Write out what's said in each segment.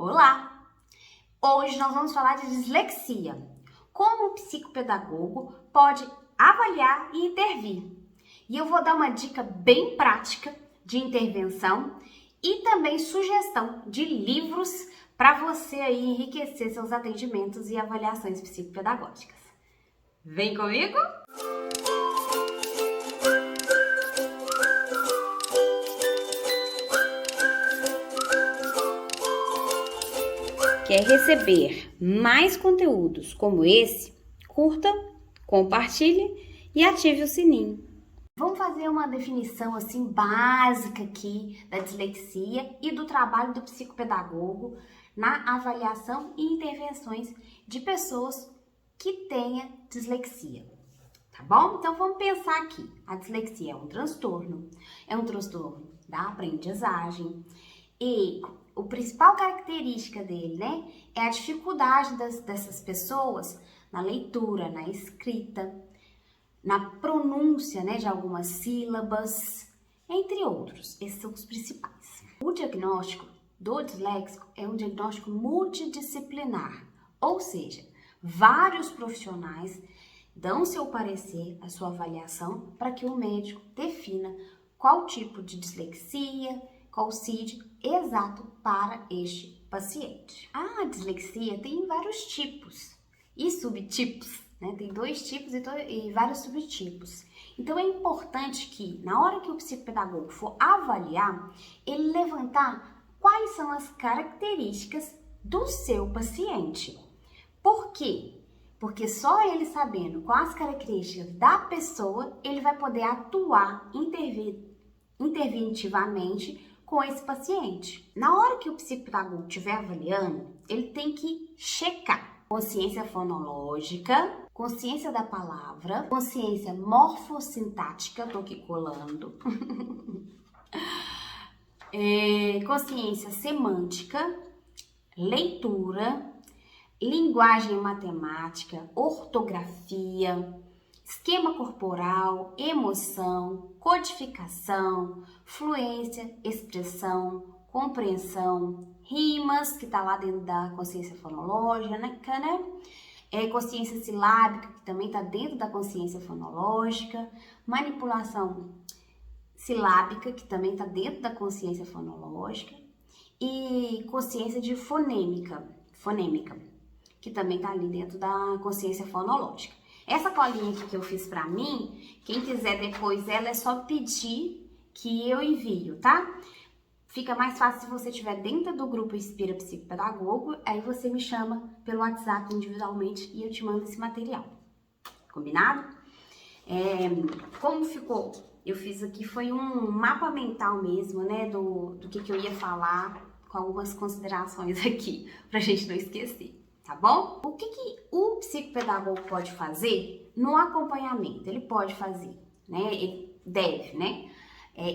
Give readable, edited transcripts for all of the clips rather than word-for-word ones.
Olá! Hoje nós vamos falar de dislexia. Como o psicopedagogo pode avaliar e intervir. E eu vou dar uma dica bem prática de intervenção e também sugestão de livros para você aí enriquecer seus atendimentos e avaliações psicopedagógicas. Vem comigo? Quer receber mais conteúdos como esse? Curta, compartilhe e ative o sininho. Vamos fazer uma definição assim básica aqui da dislexia e do trabalho do psicopedagogo na avaliação e intervenções de pessoas que tenham dislexia. Tá bom? Então vamos pensar aqui. A dislexia é um transtorno da aprendizagem e a principal característica dele, né, é a dificuldade dessas pessoas na leitura, na escrita, na pronúncia, né, de algumas sílabas, entre outros. Esses são os principais. O diagnóstico do disléxico é um diagnóstico multidisciplinar, ou seja, vários profissionais dão seu parecer, a sua avaliação, para que o médico defina qual tipo de dislexia, qual o CID exato para este paciente. A dislexia tem vários tipos e subtipos, né? Tem 2 tipos e vários subtipos. Então é importante que, na hora que o psicopedagogo for avaliar, ele levantar quais são as características do seu paciente. Por quê? Porque só ele sabendo quais as características da pessoa, ele vai poder atuar interventivamente com esse paciente. Na hora que o psicopedagogo estiver avaliando, ele tem que checar consciência fonológica, consciência da palavra, consciência morfossintática, tô aqui colando, consciência semântica, leitura, linguagem matemática, ortografia, esquema corporal, emoção, codificação, fluência, expressão, compreensão, rimas, que está lá dentro da consciência fonológica, né? Consciência silábica, que também está dentro da consciência fonológica, manipulação silábica, que também está dentro da consciência fonológica, e consciência de fonêmica, que também está ali dentro da consciência fonológica. Essa colinha aqui que eu fiz pra mim, quem quiser depois ela é só pedir que eu envio, tá? Fica mais fácil se você estiver dentro do grupo Inspira Psicopedagogo, aí você me chama pelo WhatsApp individualmente e eu te mando esse material. Combinado? Como ficou? Eu fiz aqui, foi um mapa mental mesmo, né, do que eu ia falar, com algumas considerações aqui, pra gente não esquecer. Tá bom? O que o psicopedagogo pode fazer no acompanhamento? Ele pode fazer, né? Ele deve, né?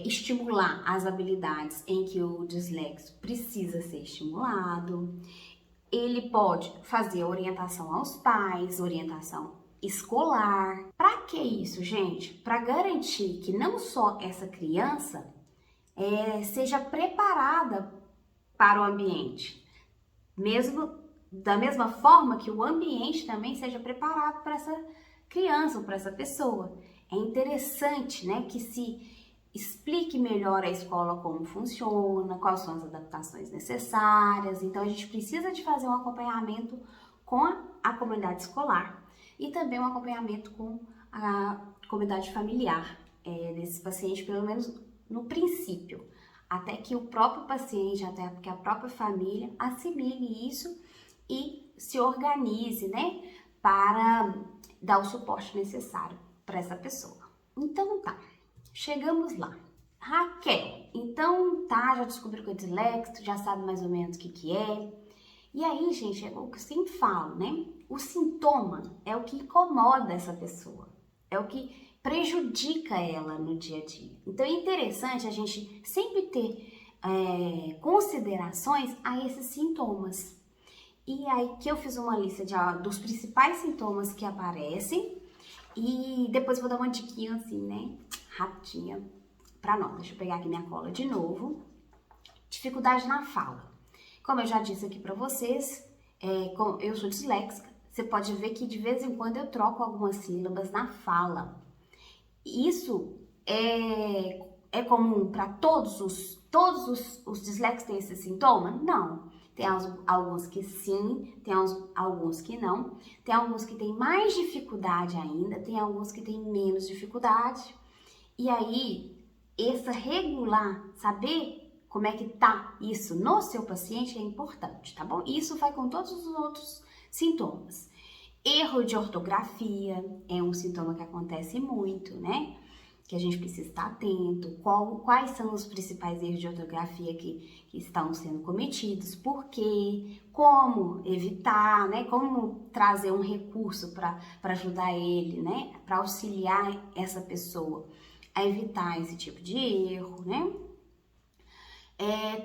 Estimular as habilidades em que o disléxico precisa ser estimulado. Ele pode fazer orientação aos pais, orientação escolar. Para que isso, gente? Para garantir que não só essa criança seja preparada para o ambiente, mesmo da mesma forma que o ambiente também seja preparado para essa criança ou para essa pessoa. É interessante, né, que se explique melhor a escola como funciona, quais são as adaptações necessárias. Então, a gente precisa de fazer um acompanhamento com a comunidade escolar e também um acompanhamento com a comunidade familiar desse paciente, pelo menos no princípio, até que o próprio paciente, até que a própria família assimile isso e se organize, né, para dar o suporte necessário para essa pessoa. Então tá, chegamos lá. Raquel, então tá, já descobriu que é disléxico, já sabe mais ou menos o que é. E aí, gente, é o que eu sempre falo, né? O sintoma é o que incomoda essa pessoa, é o que prejudica ela no dia a dia. Então é interessante a gente sempre ter considerações a esses sintomas. E aí que eu fiz uma lista dos principais sintomas que aparecem e depois vou dar uma diquinha assim, né, rapidinha pra nós. Deixa eu pegar aqui minha cola de novo. Dificuldade na fala. Como eu já disse aqui para vocês, eu sou disléxica, você pode ver que de vez em quando eu troco algumas sílabas na fala. Isso é comum para todos os disléxicos têm esse sintoma? Não. Tem alguns que sim, tem alguns que não. Tem alguns que têm mais dificuldade ainda, tem alguns que têm menos dificuldade. E aí, saber como é que tá isso no seu paciente é importante, tá bom? Isso vai com todos os outros sintomas. Erro de ortografia é um sintoma que acontece muito, né? Que a gente precisa estar atento. Quais são os principais erros de ortografia que estão sendo cometidos? Por quê? Como evitar, né? Como trazer um recurso para ajudar ele, né? Para auxiliar essa pessoa a evitar esse tipo de erro, né?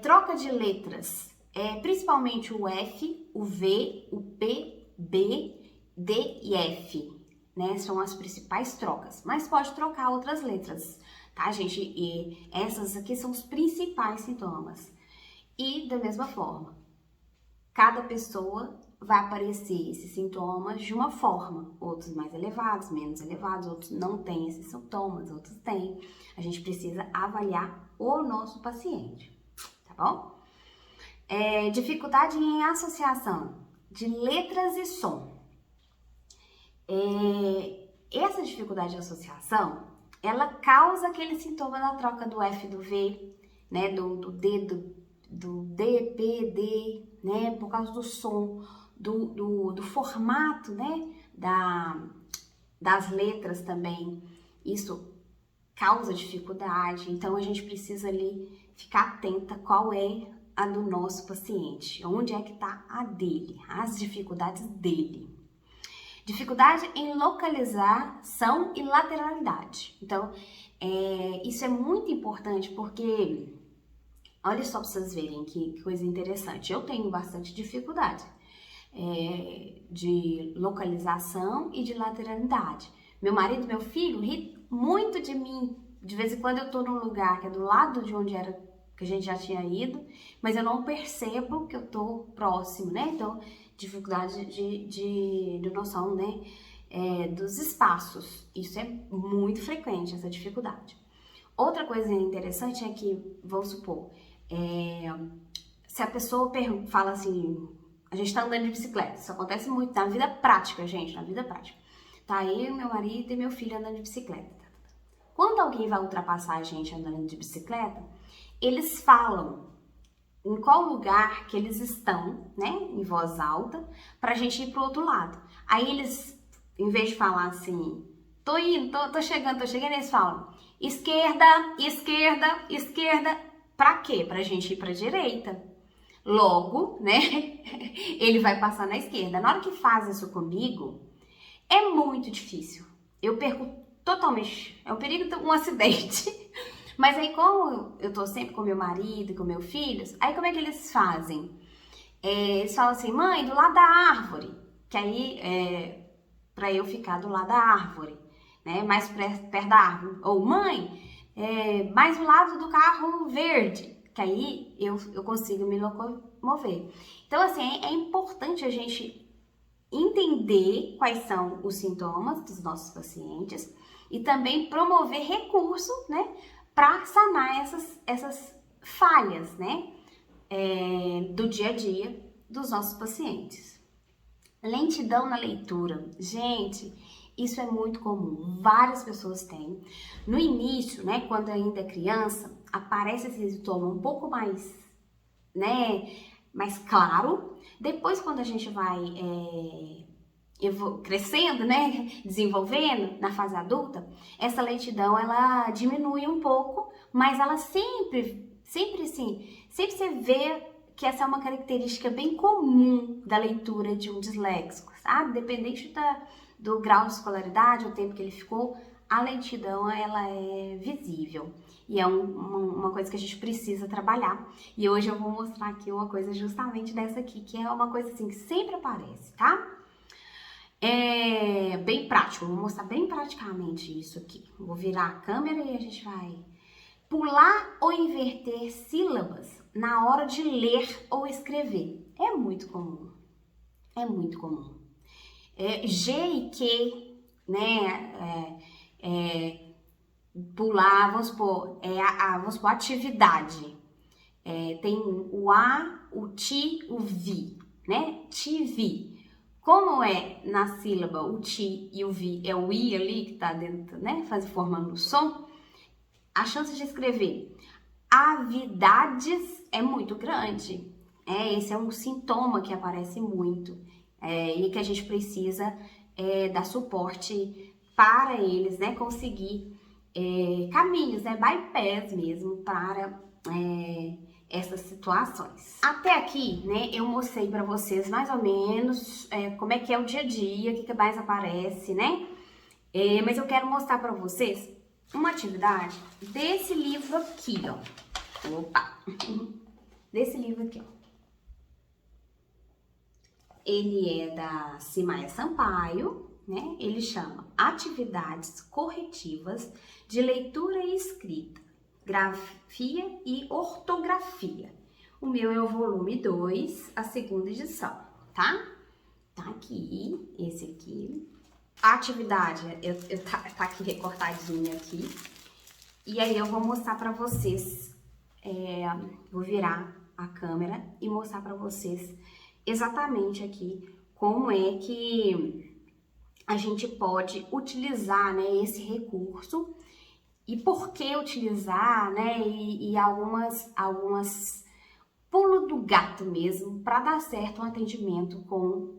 Troca de letras, principalmente o F, o V, o P, B, D e F, né? São as principais trocas, mas pode trocar outras letras, tá, gente? E essas aqui são os principais sintomas. E da mesma forma, cada pessoa vai aparecer esses sintomas de uma forma, outros mais elevados, menos elevados, outros não têm esses sintomas, outros têm. A gente precisa avaliar o nosso paciente, tá bom? Dificuldade em associação de letras e som. Essa dificuldade de associação, ela causa aquele sintoma da troca do F do V, né, do D, do D, P, D, né, por causa do som, do formato, né, das letras também. Isso causa dificuldade, então a gente precisa ali ficar atenta qual é a do nosso paciente, onde é que tá a dele, as dificuldades dele. Dificuldade em localização e lateralidade. Então, isso é muito importante porque, olha só para vocês verem que coisa interessante. Eu tenho bastante dificuldade de localização e de lateralidade. Meu marido e meu filho ri muito de mim. De vez em quando eu tô num lugar que é do lado de onde era que a gente já tinha ido, mas eu não percebo que eu tô próximo, né? Então, dificuldade de noção, né? Dos espaços. Isso é muito frequente, essa dificuldade. Outra coisa interessante é que, vamos supor, se a pessoa fala assim, a gente tá andando de bicicleta, isso acontece muito na vida prática, gente, na vida prática. Tá eu, meu marido e meu filho andando de bicicleta. Quando alguém vai ultrapassar a gente andando de bicicleta, eles falam em qual lugar que eles estão, né, em voz alta, pra gente ir pro outro lado. Aí eles, em vez de falar assim, tô indo, tô chegando, eles falam esquerda, esquerda, esquerda. Pra quê? Pra gente ir pra direita. Logo, né, ele vai passar na esquerda. Na hora que faz isso comigo, é muito difícil. Eu perco totalmente, é um perigo, um acidente. Mas aí, como eu tô sempre com meu marido e com meus filhos, aí como é que eles fazem? Eles falam assim, mãe, do lado da árvore. Que aí, pra eu ficar do lado da árvore, né? Mais perto da árvore. Ou, mãe, mais do lado do carro verde. Que aí eu consigo me locomover. Então, assim, é importante a gente entender quais são os sintomas dos nossos pacientes e também promover recurso, né, para sanar essas falhas, né, do dia a dia dos nossos pacientes. Lentidão na leitura. Gente, isso é muito comum, várias pessoas têm. No início, né, quando ainda é criança, aparece esse sintoma um pouco mais, né, mais claro. Depois, quando a gente vai crescendo, né, desenvolvendo na fase adulta, essa lentidão ela diminui um pouco, mas ela sempre você vê que essa é uma característica bem comum da leitura de um disléxico, sabe? Dependente do grau de escolaridade, o tempo que ele ficou, a lentidão ela é visível e é uma coisa que a gente precisa trabalhar. E hoje eu vou mostrar aqui uma coisa justamente dessa aqui, que é uma coisa assim que sempre aparece, tá? É bem prático, vou mostrar bem praticamente isso aqui. Vou virar a câmera e a gente vai Pular ou inverter sílabas na hora de ler ou escrever. É muito comum. É muito comum. G e Q, né? Pular, vamos supor, atividade. Tem o A, o T, o V, né? TV. Como é na sílaba o T e o V, é o I ali que tá dentro, né? Formando o som, a chance de escrever avidades é muito grande. Esse é um sintoma que aparece muito e que a gente precisa dar suporte para eles, né? Conseguir caminhos, né? Bypass mesmo para essas situações. Até aqui, né, eu mostrei para vocês mais ou menos como é que é o dia a dia, o que mais aparece, né? Mas eu quero mostrar para vocês uma atividade desse livro aqui, ó. Opa! Desse livro aqui, ó. Ele é da Simaia Sampaio, né? Ele chama Atividades Corretivas de Leitura e Escrita, Grafia e Ortografia. O meu é o volume 2, a segunda edição, tá? Tá aqui, esse aqui. A atividade, tá aqui recortadinha aqui. E aí eu vou mostrar pra vocês, vou virar a câmera e mostrar pra vocês exatamente aqui como é que a gente pode utilizar, né, esse recurso e por que utilizar, né, e algumas pulo do gato mesmo para dar certo um atendimento com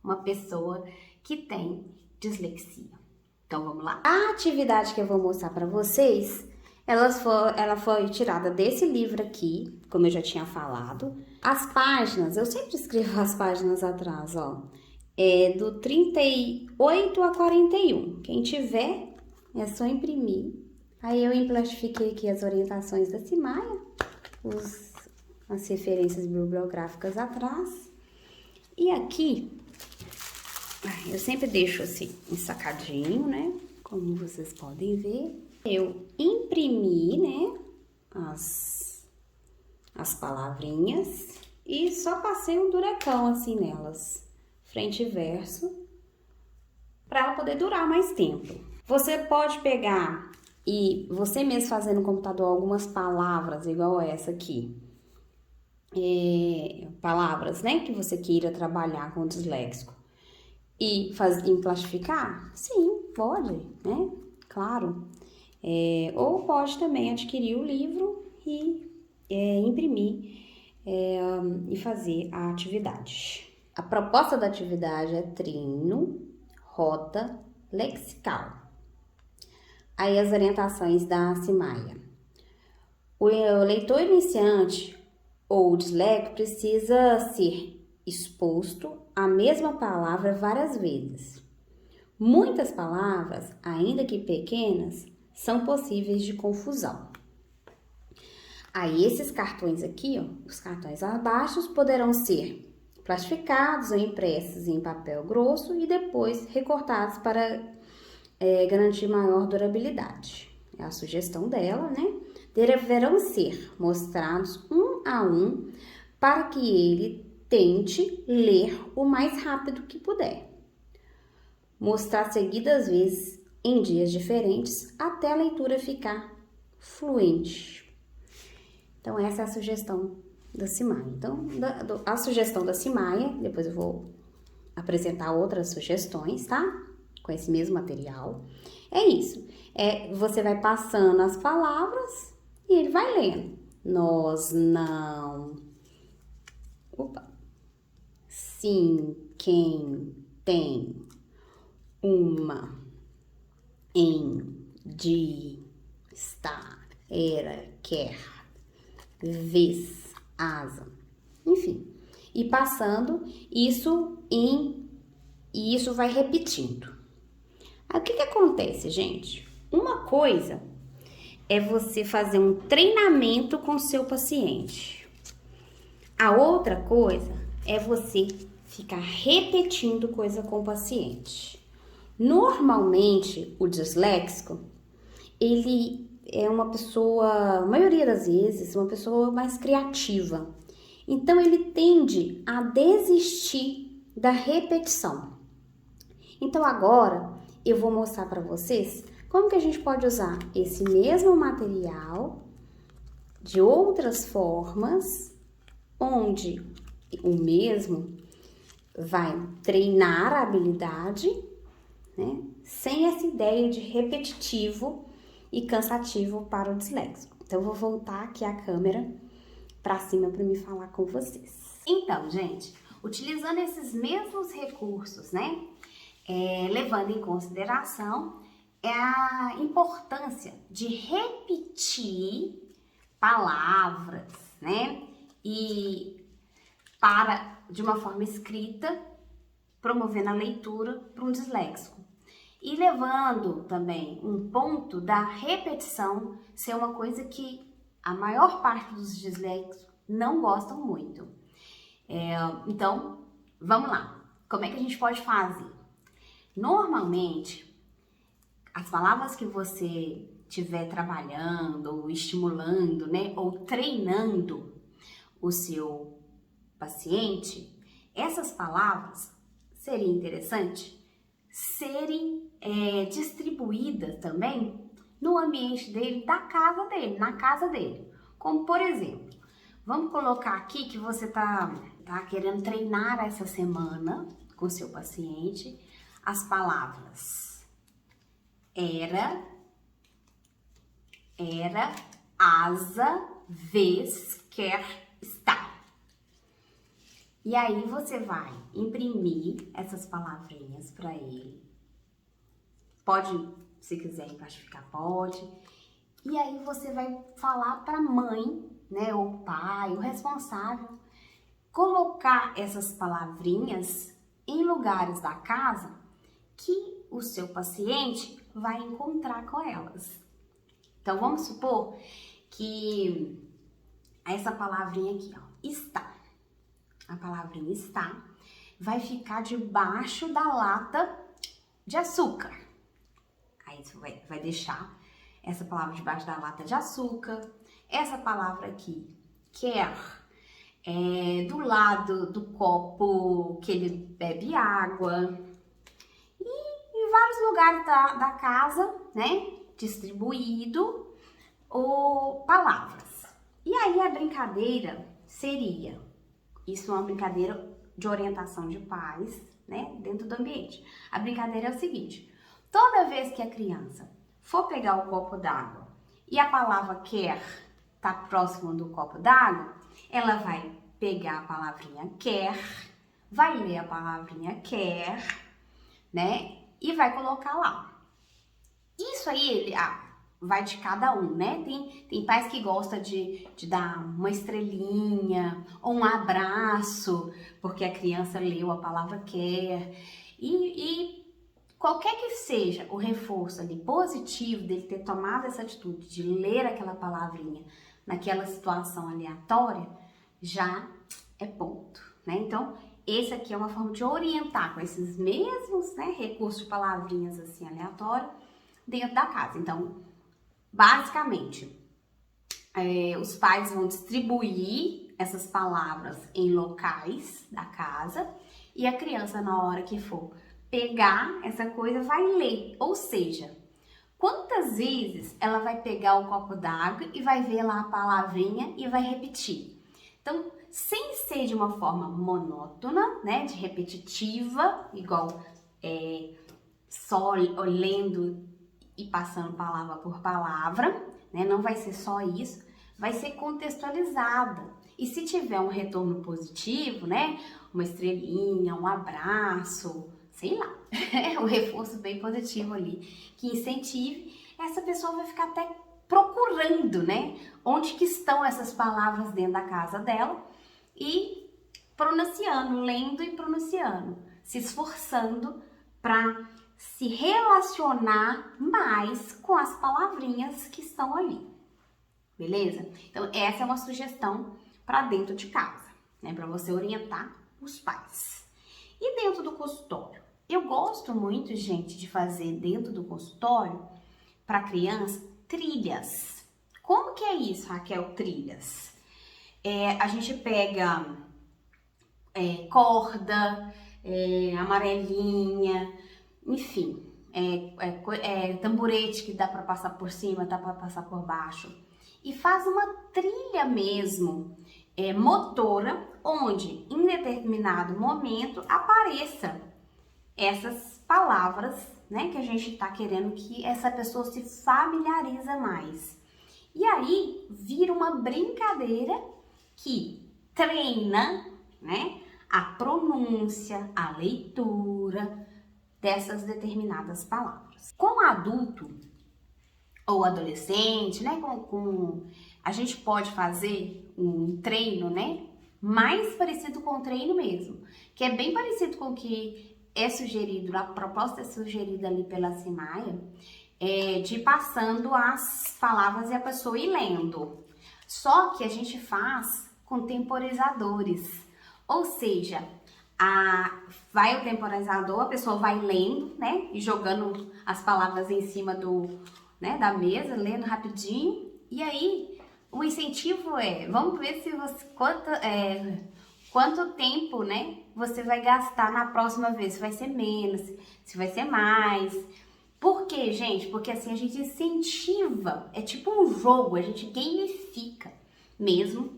uma pessoa que tem dislexia. Então vamos lá? A atividade que eu vou mostrar para vocês, ela foi tirada desse livro aqui, como eu já tinha falado. As páginas, eu sempre escrevo as páginas atrás, ó. Do 38 a 41. Quem tiver, é só imprimir. Aí eu emplastifiquei aqui as orientações da Simaia, as referências bibliográficas atrás. E aqui, eu sempre deixo assim, ensacadinho, né? Como vocês podem ver. Eu imprimi, né, as palavrinhas e só passei um durecão assim nelas, frente e verso, para ela poder durar mais tempo. Você pode pegar e você mesmo fazer no computador algumas palavras, igual essa aqui. Palavras, né, que você queira trabalhar com o disléxico. E plastificar? Sim, pode, né? Claro. Ou pode também adquirir o livro e imprimir e fazer a atividade. A proposta da atividade é trino, rota, lexical. Aí as orientações da Simaia. O leitor iniciante ou disléxico precisa ser exposto à mesma palavra várias vezes. Muitas palavras, ainda que pequenas, são possíveis de confusão. Aí esses cartões aqui, ó, os cartões abaixo, poderão ser plastificados ou impressos em papel grosso e depois recortados para garantir maior durabilidade. É a sugestão dela, né? Deverão ser mostrados um a um para que ele tente ler o mais rápido que puder. Mostrar seguidas vezes em dias diferentes até a leitura ficar fluente. Então, essa é a sugestão da Simaia. Então, a sugestão da Simaia, depois eu vou apresentar outras sugestões, tá? Com esse mesmo material. É isso. Você vai passando as palavras e ele vai lendo. Nós não. Opa. Sim, quem tem uma, em, de, está, era, quer, vez, asa, enfim. E passando isso e isso vai repetindo. Aí o que acontece, gente? Uma coisa é você fazer um treinamento com seu paciente. A outra coisa é você ficar repetindo coisa com o paciente. Normalmente, o disléxico, ele é uma pessoa, a maioria das vezes, uma pessoa mais criativa. Então, ele tende a desistir da repetição. Então, agora, eu vou mostrar para vocês como que a gente pode usar esse mesmo material de outras formas, onde o mesmo vai treinar a habilidade, né, sem essa ideia de repetitivo e cansativo para o disléxico. Então, eu vou voltar aqui a câmera para cima para me falar com vocês. Então, gente, utilizando esses mesmos recursos, né, levando em consideração a importância de repetir palavras, né, e de uma forma escrita, promovendo a leitura para um disléxico. E levando também um ponto da repetição ser uma coisa que a maior parte dos disléxicos não gostam muito. Então, vamos lá. Como é que a gente pode fazer? Normalmente, as palavras que você estiver trabalhando, ou estimulando, né, ou treinando o seu paciente, essas palavras seria interessante serem distribuídas também no ambiente dele, da casa dele, na casa dele. Como, por exemplo, vamos colocar aqui que você tá querendo treinar essa semana com o seu paciente as palavras era, asa, vez, quer, está. E aí você vai imprimir essas palavrinhas para ele. Pode, se quiser emplastificar, pode. E aí você vai falar para a mãe, né, ou o pai, o responsável, colocar essas palavrinhas em lugares da casa que o seu paciente vai encontrar com elas. Então, vamos supor que essa palavrinha aqui, ó, está. A palavrinha está vai ficar debaixo da lata de açúcar. Aí você vai deixar essa palavra debaixo da lata de açúcar. Essa palavra aqui, quer, do lado do copo que ele bebe água. E em vários lugares da casa, né, distribuído, ou palavras. E aí a brincadeira seria, isso é uma brincadeira de orientação de pais, né, dentro do ambiente. A brincadeira é o seguinte: toda vez que a criança for pegar o copo d'água e a palavra quer tá próximo do copo d'água, ela vai pegar a palavrinha quer, vai ler a palavrinha quer, né, e vai colocar lá. Isso aí vai de cada um, né? Tem pais que gostam de dar uma estrelinha ou um abraço, porque a criança leu a palavra quer. E qualquer que seja o reforço ali positivo dele ter tomado essa atitude de ler aquela palavrinha naquela situação aleatória, já é ponto, né? Então, esse aqui é uma forma de orientar com esses mesmos, né, recursos de palavrinhas assim aleatórias dentro da casa. Então, basicamente, os pais vão distribuir essas palavras em locais da casa e a criança, na hora que for pegar essa coisa, vai ler. Ou seja, quantas vezes ela vai pegar o copo d'água e vai ver lá a palavrinha e vai repetir. Então, sem ser de uma forma monótona, né, de repetitiva, igual só lendo e passando palavra por palavra, né? Não vai ser só isso, vai ser contextualizada. E se tiver um retorno positivo, né? Uma estrelinha, um abraço, sei lá, um reforço bem positivo ali, que incentive, essa pessoa vai ficar até procurando, né? Onde que estão essas palavras dentro da casa dela e pronunciando, lendo e pronunciando, se esforçando para se relacionar mais com as palavrinhas que estão ali, beleza? Então, essa é uma sugestão para dentro de casa, né? Para você orientar os pais. E dentro do consultório? Eu gosto muito, gente, de fazer dentro do consultório, para criança, trilhas. Como que é isso, Raquel, trilhas? A gente pega corda, amarelinha, enfim, tamborete que dá para passar por cima, dá para passar por baixo. E faz uma trilha mesmo, motora, onde em determinado momento apareça essas palavras, né, que a gente está querendo que essa pessoa se familiariza mais. E aí vira uma brincadeira que treina, né, a pronúncia, a leitura dessas determinadas palavras. Com adulto ou adolescente, né, a gente pode fazer um treino, né, mais parecido com o treino mesmo, que é bem parecido com o que é sugerido, a proposta é sugerida ali pela Simaia, de ir passando as palavras e a pessoa ir lendo. Só que a gente faz com temporizadores, ou seja, vai o temporizador, a pessoa vai lendo, né, e jogando as palavras em cima da mesa, lendo rapidinho, e aí o incentivo vamos ver se quanto tempo, né, você vai gastar na próxima vez, se vai ser menos, se vai ser mais. Por quê, gente? Porque assim a gente incentiva, é tipo um jogo, a gente gamifica mesmo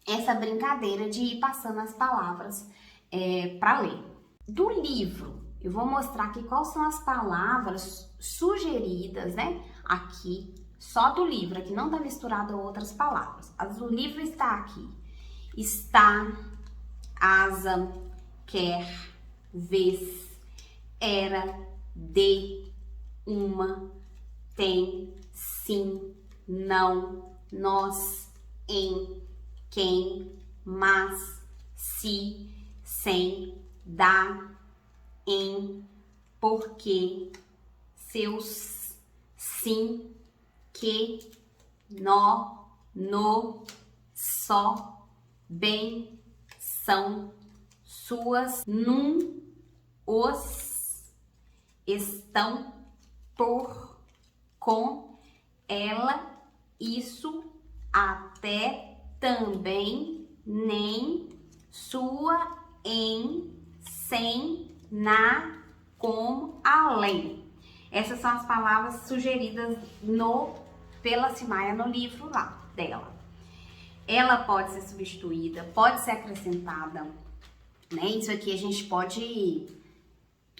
essa brincadeira de ir passando as palavras para ler. Do livro, eu vou mostrar aqui quais são as palavras sugeridas, né, aqui, só do livro, aqui não tá misturado a outras palavras. As do livro está aqui. Está, asa, quer, vez, era, de, uma, tem, sim, não, nós, em, quem, mas, se, sem, dá, em, porque, seus, sim, que, nó, no, só, bem, são, suas, num, os, estão, por, com, ela, isso, até, também, nem, sua, em, sem, na, com, além. Essas são as palavras sugeridas pela Simaia no livro lá dela. Ela pode ser substituída, pode ser acrescentada, né? Isso aqui a gente pode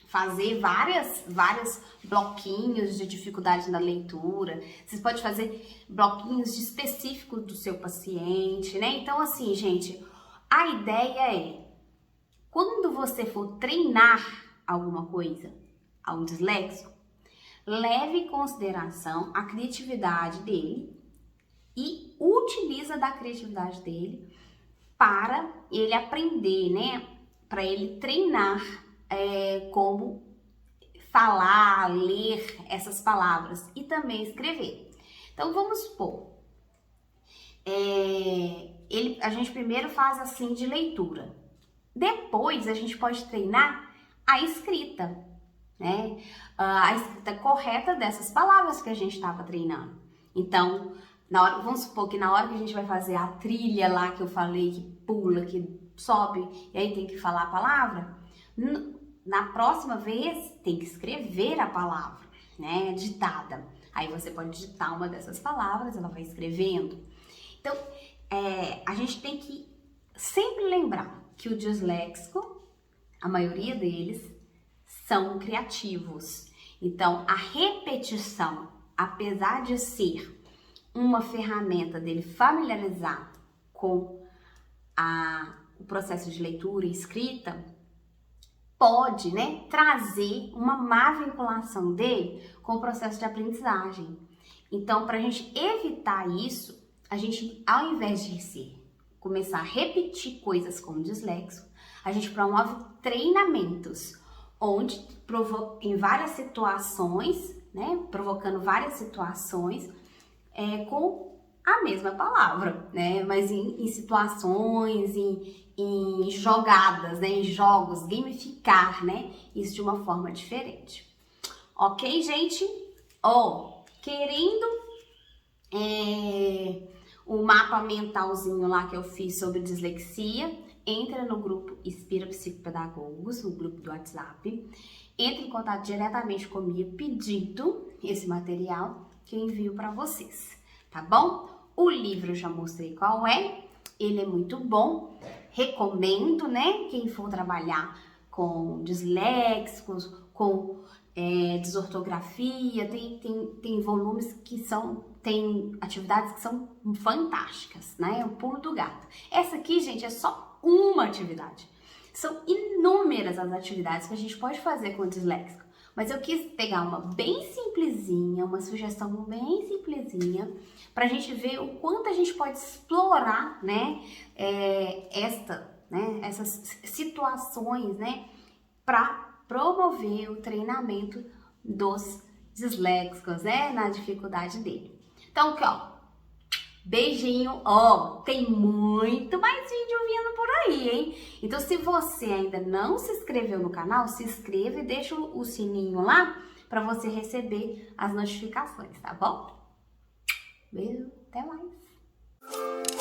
fazer vários bloquinhos de dificuldade na leitura. Você pode fazer bloquinhos específicos do seu paciente, né? Então, assim, gente, a ideia é, quando você for treinar alguma coisa a um disléxico, leve em consideração a criatividade dele e utiliza da criatividade dele para ele aprender, né? Para ele treinar como falar, ler essas palavras e também escrever. Então, vamos supor, a gente primeiro faz assim de leitura. Depois, a gente pode treinar a escrita, né? A escrita correta dessas palavras que a gente estava treinando. Então, vamos supor que na hora que a gente vai fazer a trilha lá que eu falei, que pula, que sobe, e aí tem que falar a palavra, na próxima vez tem que escrever a palavra, né, ditada. Aí você pode digitar uma dessas palavras, ela vai escrevendo. Então, a gente tem que sempre lembrar que o disléxico, a maioria deles, são criativos. Então, a repetição, apesar de ser uma ferramenta dele familiarizar com o processo de leitura e escrita, pode, né, trazer uma má vinculação dele com o processo de aprendizagem. Então, para a gente evitar isso, a gente, ao invés de começar a repetir coisas como disléxico, a gente promove treinamentos, onde em várias situações, né, provocando várias situações com a mesma palavra, né, mas em situações, em jogadas, né, em jogos, gamificar, né, isso de uma forma diferente. Ok, gente? Querendo o mapa mentalzinho lá que eu fiz sobre dislexia. Entra no grupo Inspira Psicopedagogos, no grupo do WhatsApp. Entre em contato diretamente comigo pedindo esse material que eu envio para vocês, tá bom? O livro eu já mostrei qual é, ele é muito bom, recomendo, né? Quem for trabalhar com disléxicos, com desortografia, tem volumes que tem atividades que são fantásticas, né? É o pulo do gato. Essa aqui, gente, é só uma atividade. São inúmeras as atividades que a gente pode fazer com o disléxico, mas eu quis pegar uma bem simplesinha, uma sugestão bem simplesinha, para a gente ver o quanto a gente pode explorar, né, essas situações, né, para promover o treinamento dos disléxicos, né, na dificuldade dele. Então, aqui, ó, beijinho, ó, tem muito mais vídeo vindo por aí, hein? Então, se você ainda não se inscreveu no canal, se inscreva e deixa o sininho lá para você receber as notificações, tá bom? Beijo, até mais!